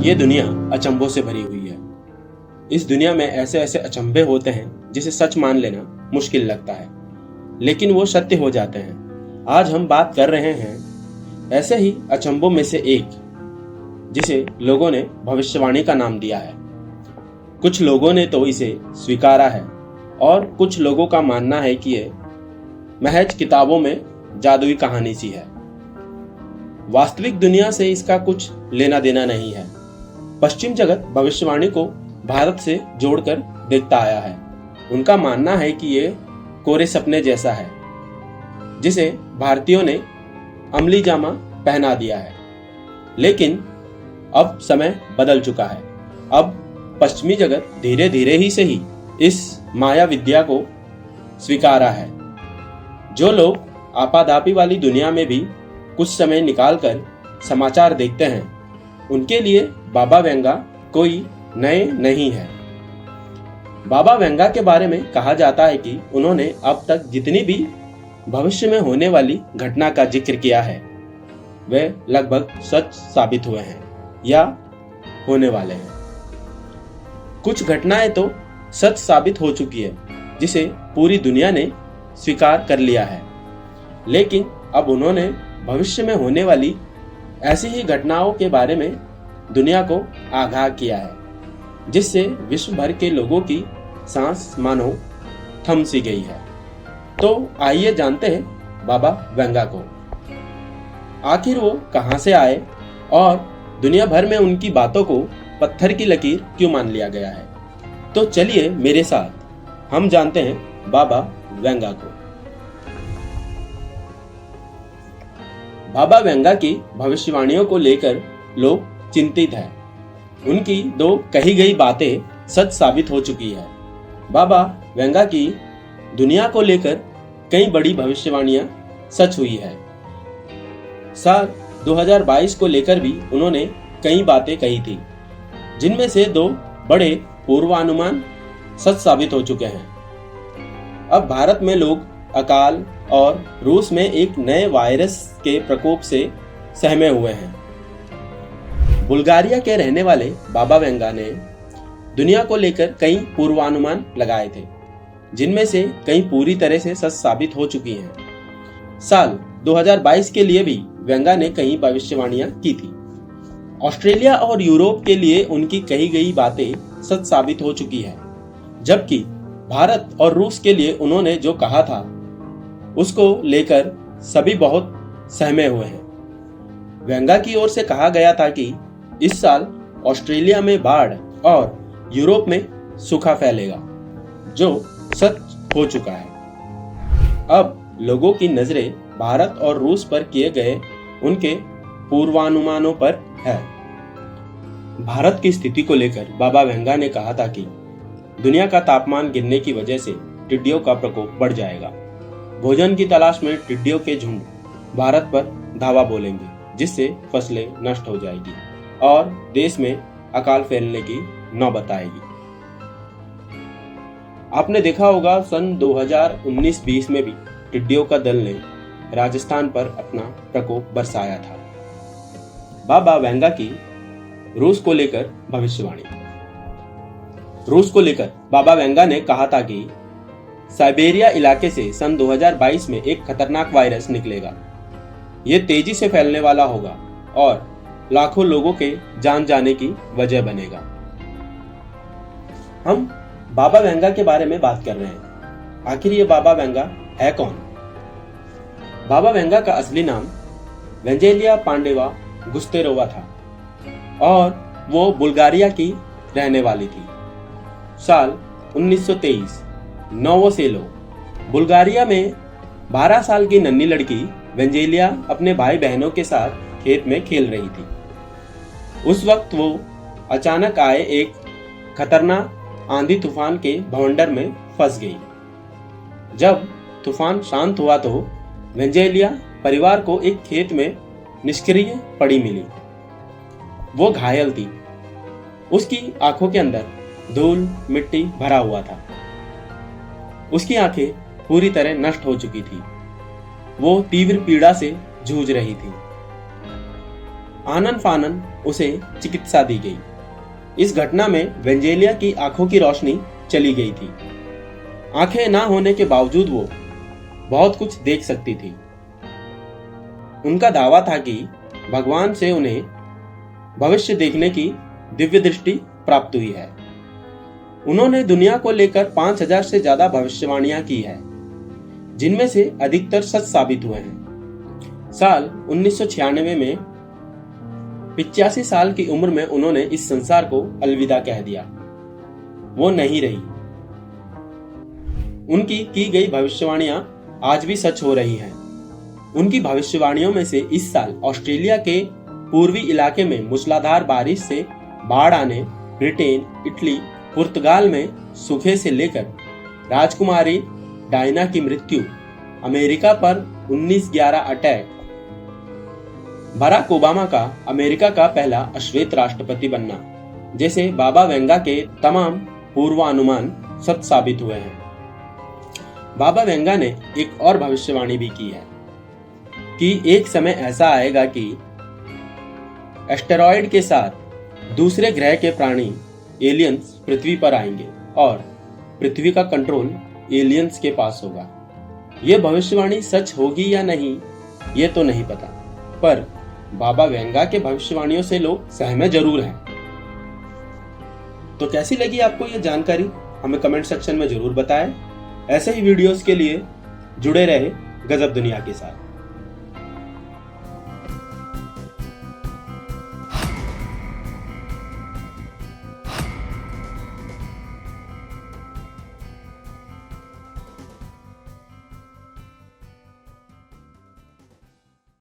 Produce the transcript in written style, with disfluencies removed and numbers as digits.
ये दुनिया अचंभों से भरी हुई है। इस दुनिया में ऐसे ऐसे अचंभे होते हैं जिसे सच मान लेना मुश्किल लगता है, लेकिन वो सत्य हो जाते हैं। आज हम बात कर रहे हैं ऐसे ही अचंभों में से एक, जिसे लोगों ने भविष्यवाणी का नाम दिया है। कुछ लोगों ने तो इसे स्वीकारा है और कुछ लोगों का मानना है कि ये महज किताबों में जादुई कहानी सी है। वास्तविक दुनिया से इसका कुछ लेना देना नहीं है। पश्चिम जगत भविष्यवाणी को भारत से जोड़कर देखता आया है। उनका मानना है कि ये कोरे सपने जैसा है, जिसे भारतीयों ने अमली जामा पहना दिया है। लेकिन अब समय बदल चुका है। अब पश्चिमी जगत धीरे धीरे ही से ही इस माया विद्या को स्वीकारा है। जो लोग आपाधापी वाली दुनिया में भी कुछ समय निकालकर समाचार देखते हैं, उनके लिए बाबा वेंगा कोई नए नहीं है। बाबा वेंगा के बारे में कहा जाता है कि उन्होंने अब तक जितनी भी भविष्य में होने वाली घटना का जिक्र किया है, वे लगभग सच साबित हुए हैं या होने वाले हैं। कुछ घटनाएं तो सच साबित हो चुकी है, जिसे पूरी दुनिया ने स्वीकार कर लिया है। लेकिन अब उन्होंने भविष्य में होने वाली ऐसी ही घटनाओं के बारे में दुनिया को आगाह किया है, जिससे विश्व भर के लोगों की सांस मानो थम सी गई है। तो आइए जानते हैं बाबा वेंगा को। आखिर वो कहां से आए और दुनिया भर में उनकी बातों को पत्थर की लकीर क्यों मान लिया गया है। तो चलिए मेरे साथ हम जानते हैं बाबा वेंगा को। बाबा वेंगा की भविष्यवाणियों को लेकर लोग चिंतित हैं। उनकी दो कही गई बातें सच साबित हो चुकी है। बाबा वेंगा की दुनिया को लेकर कई बड़ी भविष्यवाणियां सच हुई है। साल 2022 को लेकर भी उन्होंने कई बातें कही थी, जिनमें से दो बड़े पूर्वानुमान सच साबित हो चुके हैं। अब भारत में लोग अकाल और रूस में एक नए वायरस के प्रकोप से सहमे हुए हैं। बुल्गारिया के रहने वाले बाबा वेंगा ने दुनिया को लेकर कई पूर्वानुमान लगाए थे, जिनमें से कई पूरी तरह से सच साबित हो चुकी हैं। साल 2022 के लिए भी वेंगा ने कई भविष्यवाणियां की थी। ऑस्ट्रेलिया और यूरोप के लिए उनकी कही गई बातें सच साबित हो चुकी है, जबकि भारत और रूस के लिए उन्होंने जो कहा था उसको लेकर सभी बहुत सहमे हुए हैं। वेंगा की ओर से कहा गया था कि इस साल ऑस्ट्रेलिया में बाढ़ और यूरोप में सूखा फैलेगा, जो सच हो चुका है। अब लोगों की नजरें भारत और रूस पर किए गए उनके पूर्वानुमानों पर है। भारत की स्थिति को लेकर बाबा वेंगा ने कहा था कि दुनिया का तापमान गिरने की वजह से टिड्डियों का प्रकोप बढ़ जाएगा। भोजन की तलाश में टिड्डियों के झुंड भारत पर धावा बोलेंगे, जिससे फसलें नष्ट हो जाएगी और देश में अकाल फैलने की नौबत आएगी। आपने देखा होगा सन 2019-20 में भी टिड्डियों का दल ने राजस्थान पर अपना प्रकोप बरसाया था। बाबा वेंगा की रूस को लेकर भविष्यवाणी। रूस को लेकर बाबा वेंगा ने कहा था कि साइबेरिया इलाके से सन 2022 में एक खतरनाक वायरस निकलेगा। ये तेजी से फैलने वाला होगा और लाखों लोगों के जान जाने की वजह बनेगा। हम बाबा वेंगा के बारे में बात कर रहे हैं। आखिर ये बाबा वेंगा है कौन? बाबा वेंगा का असली नाम वेंजेलिया पांडेवा गुस्तेरोवा था और वो बुल्गारिया की रहने वाली थी। साल 1923 नोवोसेलो, बुल्गारिया में 12 साल की नन्ही लड़की वेंजेलिया अपने भाई बहनों के साथ खेत में खेल रही थी। उस वक्त वो अचानक आए एक खतरनाक आंधी तूफान के भवंडर में फंस गई। जब तूफान शांत हुआ तो वेंजेलिया परिवार को एक खेत में निष्क्रिय पड़ी मिली। वो घायल थी। उसकी आंखों के अंदर धूल मिट्टी भरा हुआ था। उसकी आंखें पूरी तरह नष्ट हो चुकी थी। वो तीव्र पीड़ा से जूझ रही थी। आनन फानन उसे चिकित्सा दी गई। इस घटना में वेंजेलिया की आंखों की रोशनी चली गई थी। आंखें ना होने के बावजूद वो बहुत कुछ देख सकती थी। उनका दावा था कि भगवान से उन्हें भविष्य देखने की दिव्य दृष्टि प्राप्त हुई है। उन्होंने दुनिया को लेकर 5000 से ज्यादा भविष्यवाणियां की है, जिनमें से अधिकतर सच साबित हुए हैं। साल 1996 में 85 साल की उम्र में उन्होंने इस संसार को अलविदा कह दिया। वो नहीं रही। उनकी की गई भविष्यवाणियां आज भी सच हो रही हैं। उनकी भविष्यवाणियों में से इस साल ऑस्ट्रेलिया के पूर्वी इलाके में मूसलाधार बारिश से बाढ़ आने, ब्रिटेन, इटली, पुर्तगाल में सूखे से लेकर राजकुमारी डायना की मृत्यु, अमेरिका पर 19/11 अटैक, बराक ओबामा का अमेरिका का पहला अश्वेत राष्ट्रपति बनना जैसे बाबा वेंगा के तमाम पूर्वानुमान सच साबित हुए हैं। बाबा वेंगा ने एक और भविष्यवाणी भी की है कि एक समय ऐसा आएगा कि एस्टेरॉयड के साथ दूसरे ग्रह के प्राणी एलियंस पृथ्वी पर आएंगे और पृथ्वी का कंट्रोल एलियंस के पास होगा। यह भविष्यवाणी सच होगी या नहीं, ये तो नहीं पता, पर बाबा वेंगा के भविष्यवाणियों से लोग सहमत जरूर हैं। तो कैसी लगी आपको यह जानकारी, हमें कमेंट सेक्शन में जरूर बताएं। ऐसे ही वीडियोस के लिए जुड़े रहे गजब दुनिया के साथ।